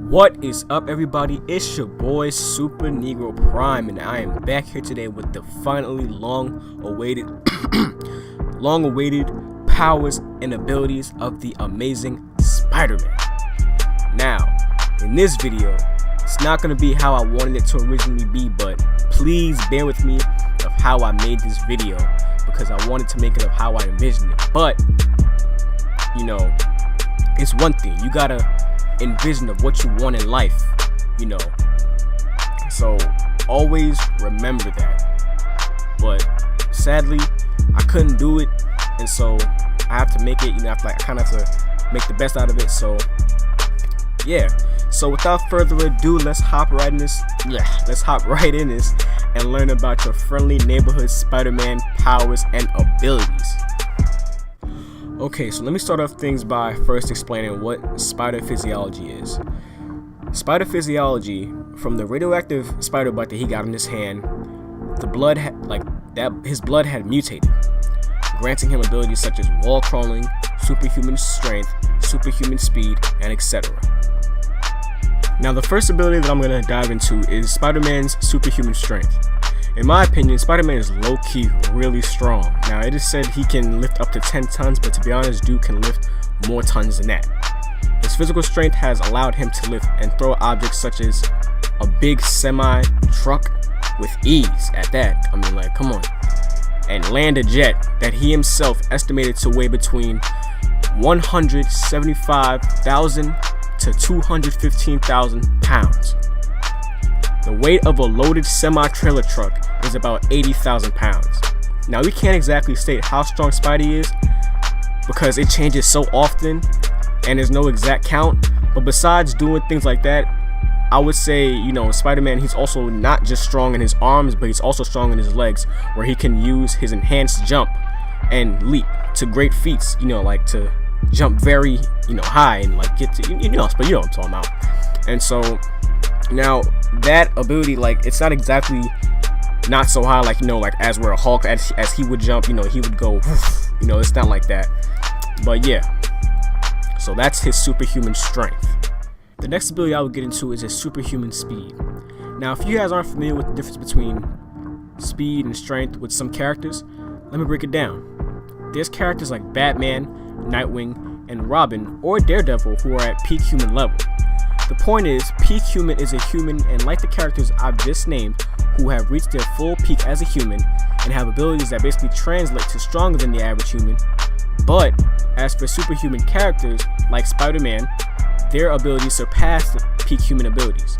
What is up, everybody? It's your boy Super Negro Prime, and I am back here today with the finally long-awaited powers and abilities of the amazing Spider-Man. Now, in this video, it's not going to be how I wanted it to originally be, but please bear with me of how I made this video, because I wanted to make it of how I envisioned it. But, you know, it's one thing. You gotta envision of what you want in life, you know, so always remember that. But sadly, I couldn't do it, and so I have to make it, you know, I kind of have to make the best out of it. So yeah, so without further ado, let's hop right in this and learn about your friendly neighborhood Spider-Man powers and abilities. Okay, so let me start off things by first explaining what spider physiology is. Spider physiology, from the radioactive spider bite that he got in his hand, his blood had mutated, granting him abilities such as wall crawling, superhuman strength, superhuman speed, and etc. Now, the first ability that I'm going to dive into is Spider-Man's superhuman strength. In my opinion, Spider-Man is low-key really strong. Now, it is said he can lift up to 10 tons, but to be honest, dude can lift more tons than that. His physical strength has allowed him to lift and throw objects such as a big semi-truck with ease at that. I mean, like, come on. And land a jet that he himself estimated to weigh between 175,000 to 215,000 pounds. The weight of a loaded semi-trailer truck is about 80,000 pounds. Now, we can't exactly state how strong Spidey is because it changes so often and there's no exact count, but besides doing things like that, I would say, you know, Spider-Man, he's also not just strong in his arms, but he's also strong in his legs, where he can use his enhanced jump and leap to great feats, you know, like to jump very, you know, high and like get to, you know what I'm talking about. And so now that ability, like, it's not exactly not so high, like, you know, like as where a Hulk, as he would jump, you know, he would go, you know, it's not like that. But yeah, so that's his superhuman strength. The next ability I would get into is his superhuman speed. Now, if you guys aren't familiar with the difference between speed and strength with some characters, let me break it down. There's characters like Batman, Nightwing, and Robin, or Daredevil, who are at peak human level. The point is, peak human is a human, and like the characters I've just named, who have reached their full peak as a human and have abilities that basically translate to stronger than the average human. But as for superhuman characters like Spider-Man, their abilities surpass the peak human abilities.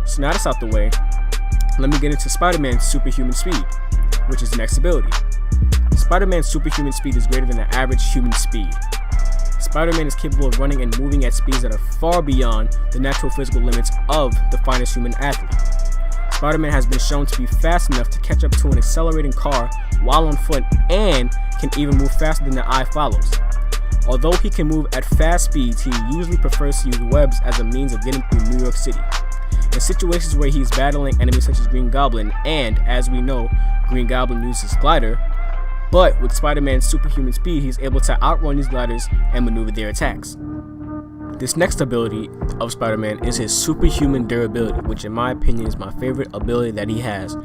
So now that's out the way, let me get into Spider-Man's superhuman speed, which is the next ability. Spider-Man's superhuman speed is greater than the average human speed. Spider-Man is capable of running and moving at speeds that are far beyond the natural physical limits of the finest human athlete. Spider-Man has been shown to be fast enough to catch up to an accelerating car while on foot, and can even move faster than the eye follows. Although he can move at fast speeds, he usually prefers to use webs as a means of getting through New York City. In situations where he's battling enemies such as Green Goblin, and as we know, Green Goblin uses glider, but with Spider-Man's superhuman speed, he's able to outrun these gliders and maneuver their attacks. This next ability of Spider-Man is his superhuman durability, which in my opinion is my favorite ability that he has,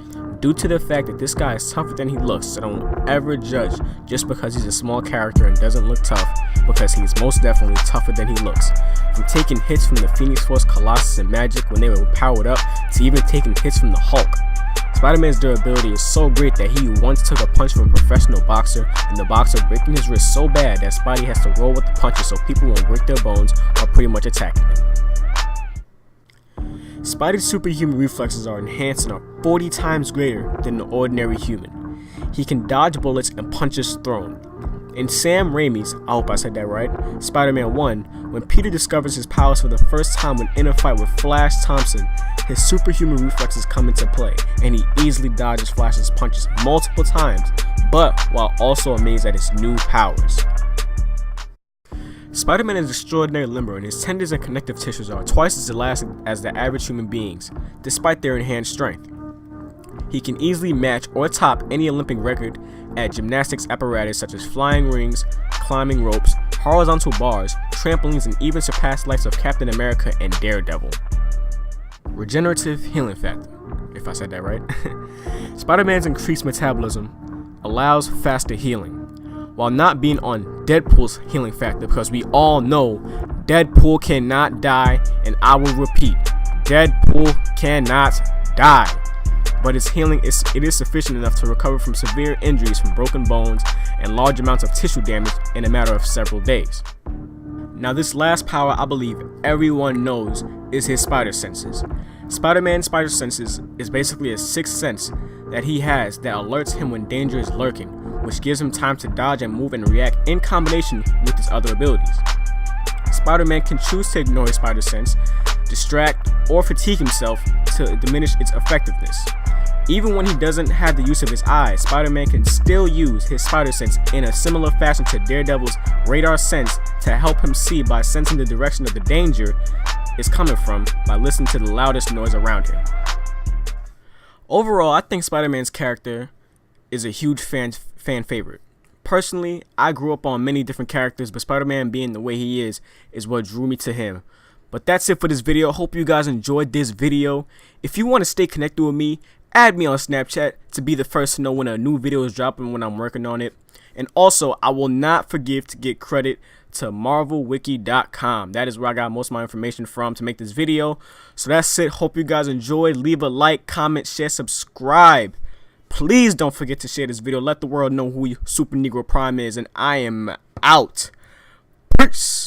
due to the fact that this guy is tougher than he looks. So don't ever judge just because he's a small character and doesn't look tough, because he's most definitely tougher than he looks. From taking hits from the Phoenix Force, Colossus, and Magic when they were powered up, to even taking hits from the Hulk. Spider-Man's durability is so great that he once took a punch from a professional boxer, and the boxer breaking his wrist so bad that Spidey has to roll with the punches so people won't break their bones while pretty much attacking him. Spidey's superhuman reflexes are enhanced and are 40 times greater than the ordinary human. He can dodge bullets and punches thrown. In Sam Raimi's, I hope I said that right, Spider-Man 1, when Peter discovers his powers for the first time when in a fight with Flash Thompson, his superhuman reflexes come into play, and he easily dodges Flash's punches multiple times, but while also amazed at his new powers. Spider-Man is extraordinarily limber, and his tendons and connective tissues are twice as elastic as the average human beings, despite their enhanced strength. He can easily match or top any Olympic record at gymnastics apparatus such as flying rings, climbing ropes, horizontal bars, trampolines and even surpassed likes of Captain America and Daredevil. Regenerative healing factor, if I said that right. Spider-Man's increased metabolism allows faster healing, while not being on Deadpool's healing factor, because we all know Deadpool cannot die, and I will repeat, Deadpool cannot die. But his healing is sufficient enough to recover from severe injuries from broken bones and large amounts of tissue damage in a matter of several days. Now this last power I believe everyone knows is his spider senses. Spider-Man's spider senses is basically a sixth sense that he has that alerts him when danger is lurking, which gives him time to dodge and move and react in combination with his other abilities. Spider-Man can choose to ignore his spider sense, distract, or fatigue himself to diminish its effectiveness. Even when he doesn't have the use of his eyes, Spider-Man can still use his spider sense in a similar fashion to Daredevil's radar sense to help him see by sensing the direction of the danger is coming from by listening to the loudest noise around him. Overall, I think Spider-Man's character is a huge fan favorite. Personally, I grew up on many different characters, but Spider-Man being the way he is what drew me to him. But that's it for this video. Hope you guys enjoyed this video. If you want to stay connected with me, add me on Snapchat to be the first to know when a new video is dropping when I'm working on it. And also, I will not forget to get credit to marvelwiki.com. That is where I got most of my information from to make this video. So that's it. Hope you guys enjoyed. Leave a like, comment, share, subscribe. Please don't forget to share this video. Let the world know who Super Negro Prime is. And I am out. Peace.